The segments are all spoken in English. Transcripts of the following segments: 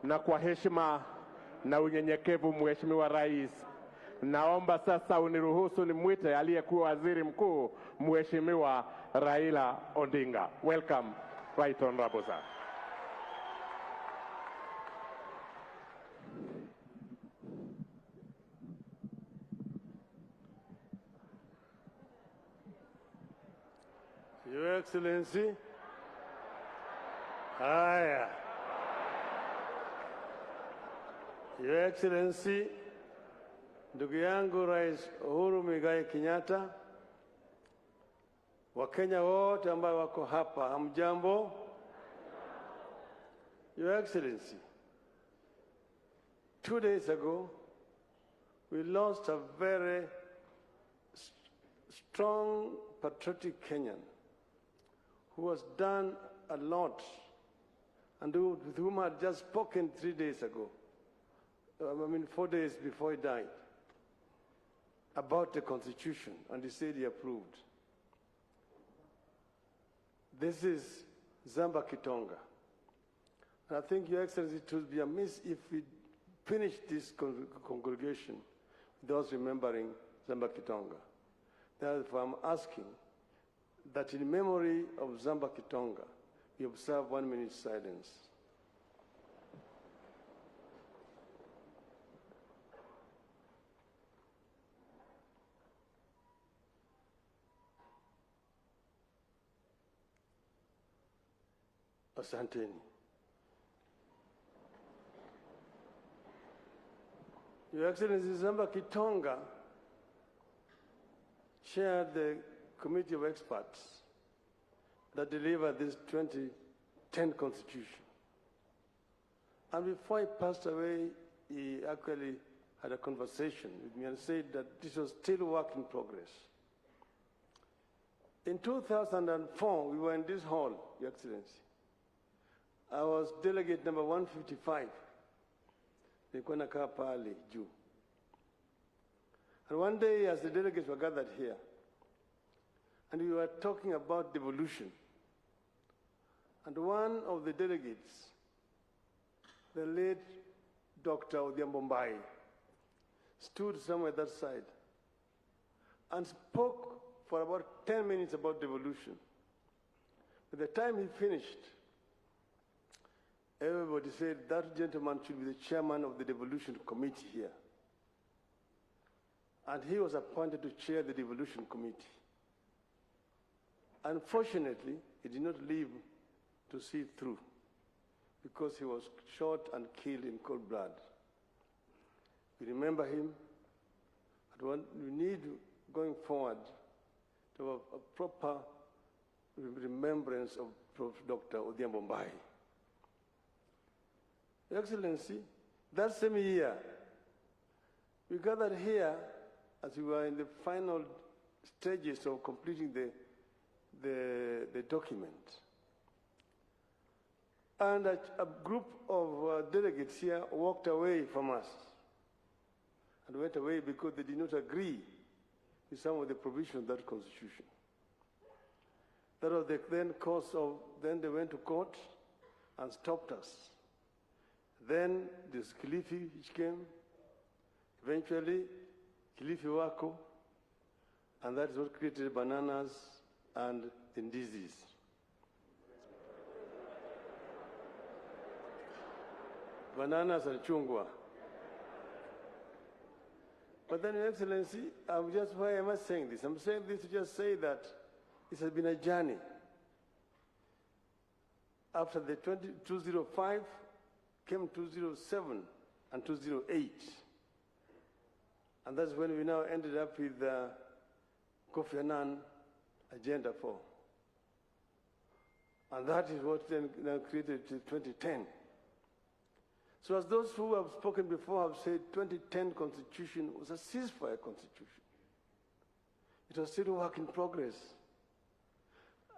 Na kwa heshima na unyenyekevu, Mheshimiwa Rais, naomba sasa uniruhusu nimwite aliyekuwa waziri mkuu, Mheshimiwa Raila Odinga. Welcome, Right Honorable Sir. Your Excellency, haya. Your Excellency, ndugu yangu Rais Uhuru Muigai Kenyatta, Wakenya wote ambao wako hapa, hamjambo? Your Excellency, 2 days ago, we lost a very strong, patriotic Kenyan who has done a lot and with whom I had just spoken 3 days ago, 4 days before he died, about the Constitution, and he said he approved. This is Zamba Kitanga. And I think, Your Excellency, it would be amiss if we finish this congregation without remembering Zamba Kitanga. Therefore, I'm asking that in memory of Zamba Kitanga, we observe 1 minute silence. Asanteni. Your Excellency, Zamba Kitanga chaired the committee of experts that delivered this 2010 Constitution. And before he passed away, he actually had a conversation with me and said that this was still work in progress. In 2004, we were in this hall, Your Excellency. I was delegate number 155. Nilikuwa nakaa pale juu. And one day, as the delegates were gathered here, and we were talking about devolution, and one of the delegates, the late Dr. Odhiambo, stood somewhere that side and spoke for about 10 minutes about devolution. By the time he finished, everybody said that gentleman should be the chairman of the devolution committee here. And he was appointed to chair the devolution committee. Unfortunately, he did not live to see it through because he was shot and killed in cold blood. We remember him, and we need, going forward, to have a proper remembrance of Dr. Odhiambo. Your Excellency, that same year, we gathered here as we were in the final stages of completing the document. And a group of delegates here walked away from us and went away because they did not agree with some of the provisions of that Constitution. That was the then cause of, then they went to court and stopped us. Then this Kilifi which came, eventually Kilifi Wako, and that is what created bananas and the disease. Bananas and chungwa. But then, Your Excellency, why am I saying this? I'm saying this to just say that it has been a journey. After the 205 came 207 and 208. And that's when we now ended up with Kofi Annan Agenda 4. And that is what then created 2010. So as those who have spoken before have said, 2010 Constitution was a ceasefire Constitution. It was still a work in progress.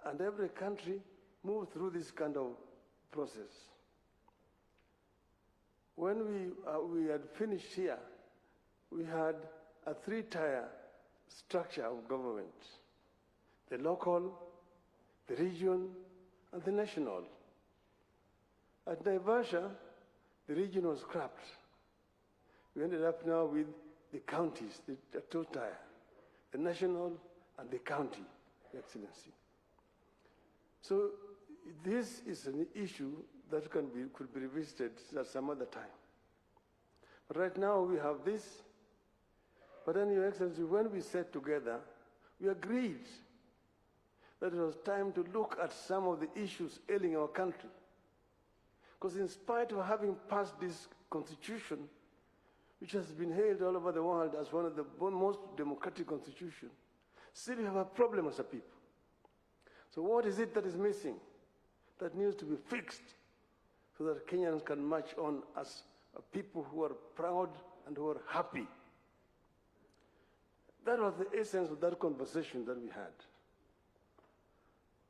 And every country moved through this kind of process. When we had finished here, we had a 3-tier structure of government: the local, the region, and the national. At Naivasha, The region was scrapped. We ended up now with the counties, the two tier, the national and the county, Your Excellency. So this is an issue that could be revisited at some other time. But right now we have this. But then, Your Excellency, when we sat together, we agreed that it was time to look at some of the issues ailing our country. Because in spite of having passed this constitution, which has been hailed all over the world as one of the most democratic constitutions, still we have a problem as a people. So what is it that is missing, that needs to be fixed, so that Kenyans can march on as a people who are proud and who are happy? That was the essence of that conversation that we had.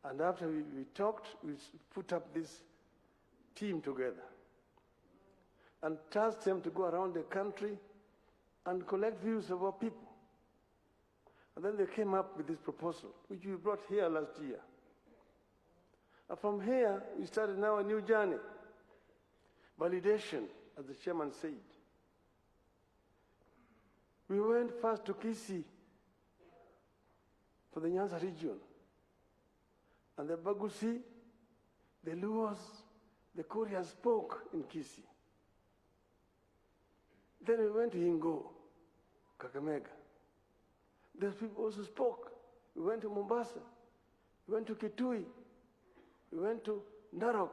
And after we talked, we put up this team together and tasked them to go around the country and collect views of our people. And then they came up with this proposal, which we brought here last year. And from here, we started now a new journey. Validation, as the chairman said. We went first to Kisii for the Nyanza region. And the Bagusi, the Luos, the Koreans spoke in Kisii. Then we went to Ingo, Kakamega. Those people also spoke. We went to Mombasa. We went to Kitui. We went to Narok,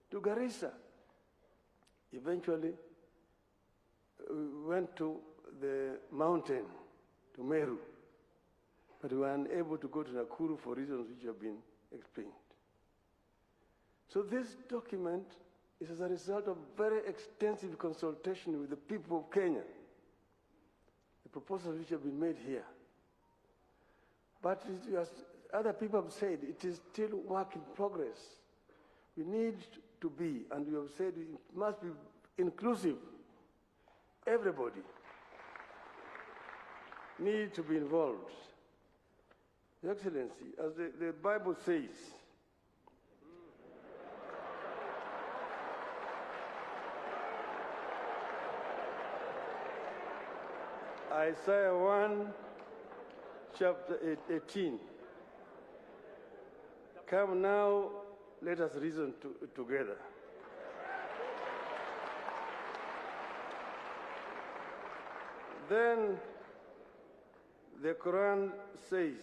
to Garissa. Eventually, we went to the mountain, to Meru. But we were unable to go to Nakuru for reasons which have been explained. So this document is as a result of very extensive consultation with the people of Kenya. The proposals which have been made here. But as other people have said, it is still work in progress. We need to be, and we have said it must be inclusive. Everybody needs to be involved. Your Excellency, as the Bible says, Isaiah 1, chapter 18. Come now, let us reason together. Then the Quran says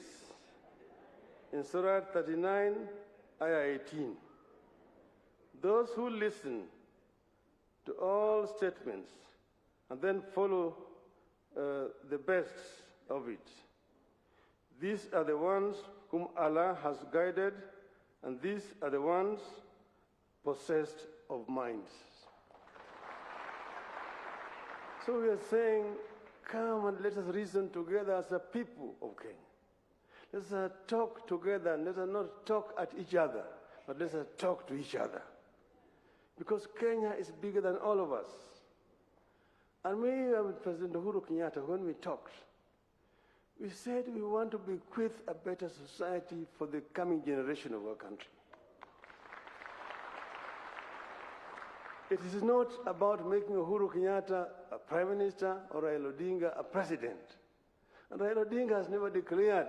in Surah 39, Ayah 18, those who listen to all statements and then follow the best of it, these are the ones whom Allah has guided, and these are the ones possessed of minds. So we are saying, come and let us reason together as a people of Kenya. Let us talk together, and let us not talk at each other, but let us talk to each other. Because Kenya is bigger than all of us. And we, with President Uhuru Kenyatta, when we talked, we said we want to bequeath a better society for the coming generation of our country. It is not about making Uhuru Kenyatta a prime minister or Raila Odinga a president. And Raila Odinga has never declared,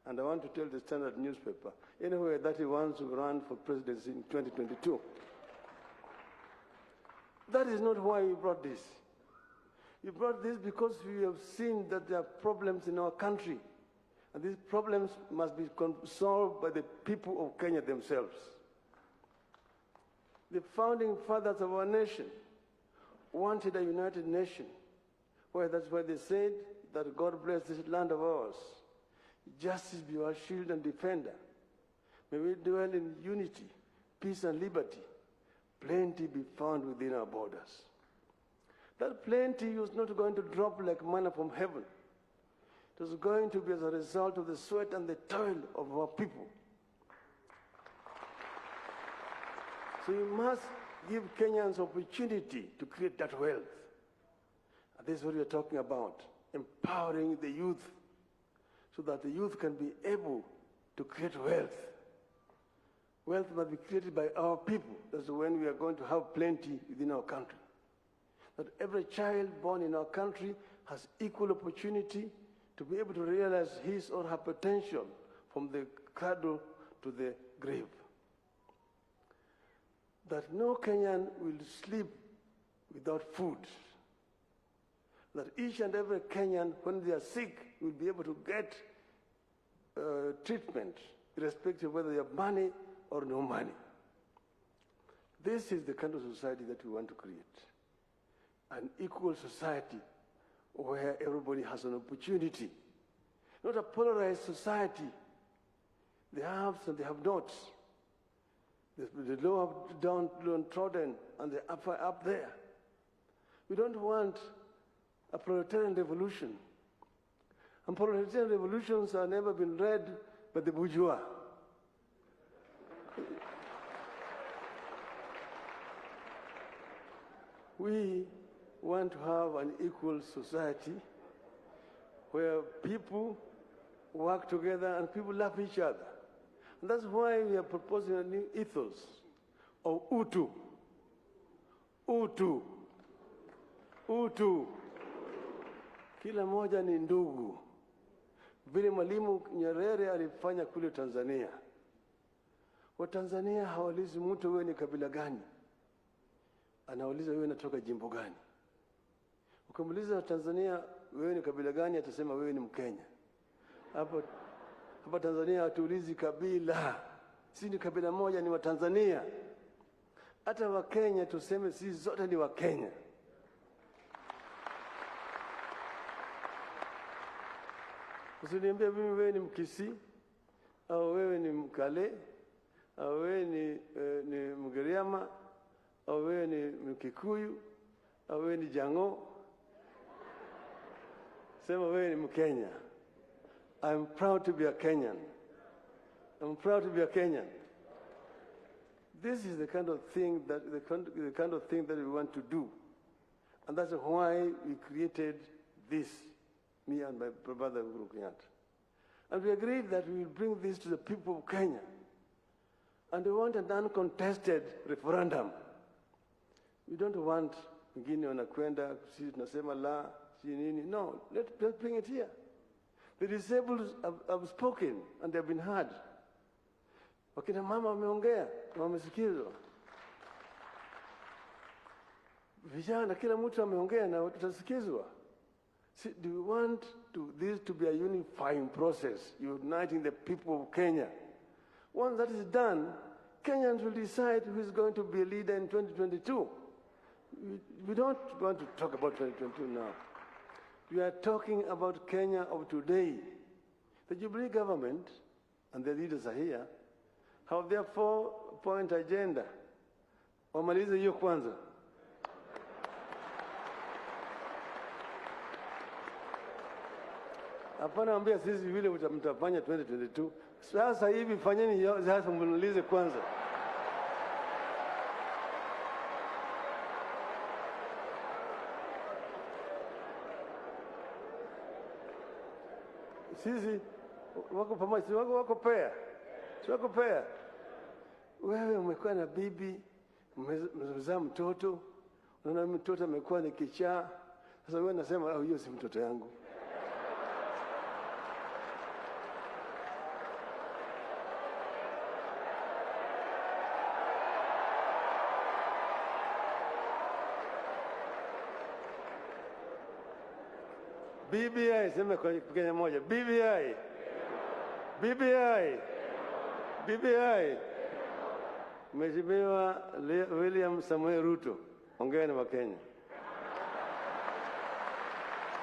and I want to tell the Standard newspaper, anywhere that he wants to run for presidency in 2022. That is not why we brought this. We brought this because we have seen that there are problems in our country. And these problems must be solved by the people of Kenya themselves. The founding fathers of our nation wanted a united nation. Well, that's why they said that God bless this land of ours. Justice be our shield and defender. May we dwell in unity, peace and liberty. Plenty be found within our borders. That plenty was not going to drop like manna from heaven. It was going to be as a result of the sweat and the toil of our people. So we must give Kenyans opportunity to create that wealth. And this is what we are talking about, empowering the youth so that the youth can be able to create wealth. Wealth must be created by our people. That's when we are going to have plenty within our country. That every child born in our country has equal opportunity to be able to realize his or her potential from the cradle to the grave. That no Kenyan will sleep without food. That each and every Kenyan, when they are sick, will be able to get treatment, irrespective of whether they have money or no money. This is the kind of society that we want to create. An equal society where everybody has an opportunity. Not a polarized society. The haves and the have-nots. The low downtrodden and the upper up there. We don't want a proletarian revolution. And proletarian revolutions have never been led by the bourgeois. We want to have an equal society where people work together and people love each other. And that's why we are proposing a new ethos of Utu. Utu. Utu. Kila moja ni ndugu. Vile Mwalimu Nyerere alifanya kule Tanzania. Watanzania hawaulizi mtu wewe ni kabila gani. Anauliza wewe unatoka jimbo gani. Ukimuuliza Tanzania wewe ni kabila gani, atasema wewe ni Mkenya. Hapa Tanzania hatuulizi kabila. Sisi ni kabila moja, ni Watanzania. Hata Wakenya tuseme sisi zote ni Wakenya. Usiniambie mimi wewe ni Mkisii au wewe ni Mkale au wewe ni Mgiriama au wewe ni Mkikuyu au wewe ni Jango. Sema wewe ni Mkenya. I'm proud to be a Kenyan. I'm proud to be a Kenyan. This is the kind of thing that we want to do. And that's why we created this, me and my brother Uhuru Kenyatta. And we agreed that we will bring this to the people of Kenya. And we want an uncontested referendum. We don't want wengine wanakwenda sisi tunasema la si nini. No, let's bring it here. The disabled have spoken and they have been heard. Wakina mama wameongea na wamesikizwa. Vijana kila mtu ameongea na tutasikizwa. Do we want this to be a unifying process, uniting the people of Kenya? Once that is done, Kenyans will decide who is going to be a leader in 2022. We don't want to talk about 2022 now. We are talking about Kenya of today. The Jubilee government, and the leaders are here, have their 4-point agenda. Wamalize hiyo kwanza. Hapana ambia sisi vile mtafanya 2022. Sasa hivi fanyeni hiyo sasa mlize kwanza. Sisi wako pamoja, wako pair. Wako pair. Wewe umekuwa na bibi, umezaa mtoto, unaona mtoto amekuwa ni kichaa. Sasa wewe unasema hiyo si mtoto yangu. BBI, sema kwa Kenya moja. BBI. BBI. BBI. Mheshimiwa William Samoei Ruto, ongea na Wakenya.